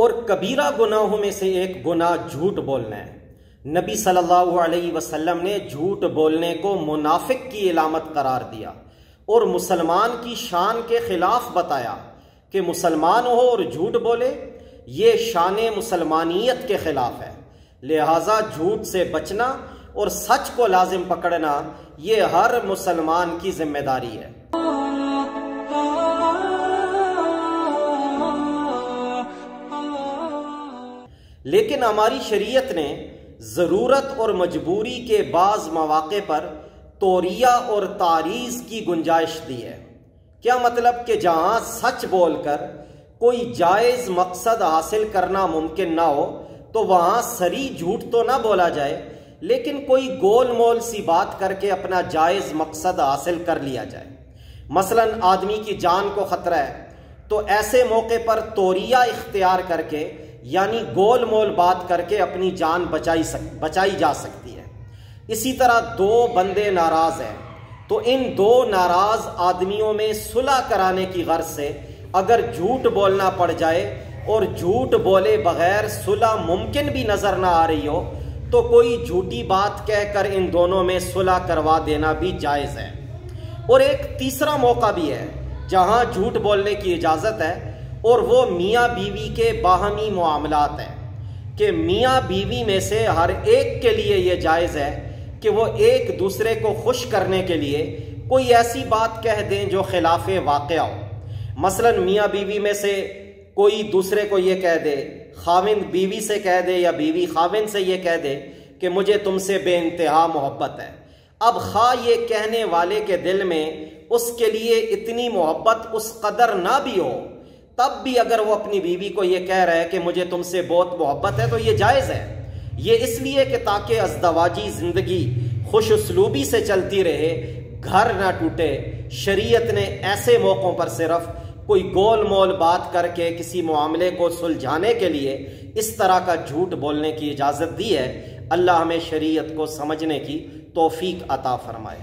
اور کبیرہ گناہوں میں سے ایک گناہ جھوٹ بولنا ہے۔ نبی صلی اللہ علیہ وسلم نے جھوٹ بولنے کو منافق کی علامت قرار دیا اور مسلمان کی شان کے خلاف بتایا کہ مسلمان ہو اور جھوٹ بولے، یہ شان مسلمانیت کے خلاف ہے۔ لہٰذا جھوٹ سے بچنا اور سچ کو لازم پکڑنا یہ ہر مسلمان کی ذمہ داری ہے۔ لیکن ہماری شریعت نے ضرورت اور مجبوری کے بعض مواقع پر توریہ اور تعریض کی گنجائش دی ہے۔ کیا مطلب کہ جہاں سچ بول کر کوئی جائز مقصد حاصل کرنا ممکن نہ ہو تو وہاں صریح جھوٹ تو نہ بولا جائے، لیکن کوئی گول مول سی بات کر کے اپنا جائز مقصد حاصل کر لیا جائے۔ مثلا آدمی کی جان کو خطرہ ہے تو ایسے موقع پر توریہ اختیار کر کے یعنی گول مول بات کر کے اپنی جان بچائی جا سکتی ہے۔ اسی طرح دو بندے ناراض ہیں تو ان دو ناراض آدمیوں میں صلح کرانے کی غرض سے اگر جھوٹ بولنا پڑ جائے اور جھوٹ بولے بغیر صلح ممکن بھی نظر نہ آ رہی ہو تو کوئی جھوٹی بات کہہ کر ان دونوں میں صلح کروا دینا بھی جائز ہے۔ اور ایک تیسرا موقع بھی ہے جہاں جھوٹ بولنے کی اجازت ہے، اور وہ میاں بیوی کے باہمی معاملات ہیں کہ میاں بیوی میں سے ہر ایک کے لیے یہ جائز ہے کہ وہ ایک دوسرے کو خوش کرنے کے لیے کوئی ایسی بات کہہ دیں جو خلاف واقعہ ہو۔ مثلا میاں بیوی میں سے کوئی دوسرے کو یہ کہہ دے، خاوند بیوی سے کہہ دے یا بیوی خاوند سے یہ کہہ دے کہ مجھے تم سے بے انتہا محبت ہے۔ اب خواہ یہ کہنے والے کے دل میں اس کے لیے اتنی محبت اس قدر نہ بھی ہو، تب بھی اگر وہ اپنی بیوی کو یہ کہہ رہا ہے کہ مجھے تم سے بہت محبت ہے تو یہ جائز ہے۔ یہ اس لیے کہ تاکہ ازدواجی زندگی خوش اسلوبی سے چلتی رہے، گھر نہ ٹوٹے، شریعت نے ایسے موقعوں پر صرف کوئی گول مول بات کر کے کسی معاملے کو سلجھانے کے لیے اس طرح کا جھوٹ بولنے کی اجازت دی ہے۔ اللہ ہمیں شریعت کو سمجھنے کی توفیق عطا فرمائے۔